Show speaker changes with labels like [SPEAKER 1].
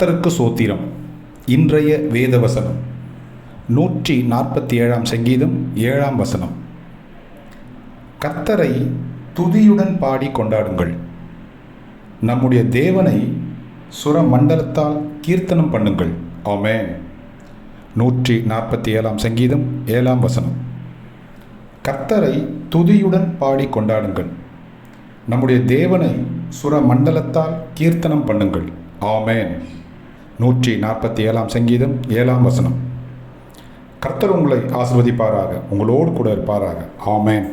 [SPEAKER 1] கர்த்தருக்கு சோத்திரம். இன்றைய வேதவசனம் 147 சங்கீதம் 7 கர்த்தரை துதியுடன் பாடி கொண்டாடுங்கள். நம்முடைய தேவனை சுரமண்டலத்தால் கீர்த்தனம் பண்ணுங்கள். ஆமென். 147 சங்கீதம் 7 கர்த்தரை துதியுடன் பாடி கொண்டாடுங்கள். நம்முடைய தேவனை சுரமண்டலத்தால் கீர்த்தனம் பண்ணுங்கள். ஆமென். 147 சங்கீதம் 7 கர்த்தர் உங்களை ஆசீர்வதிப்பாராக, உங்களோடு கூட இருப்பாராக. ஆமென்.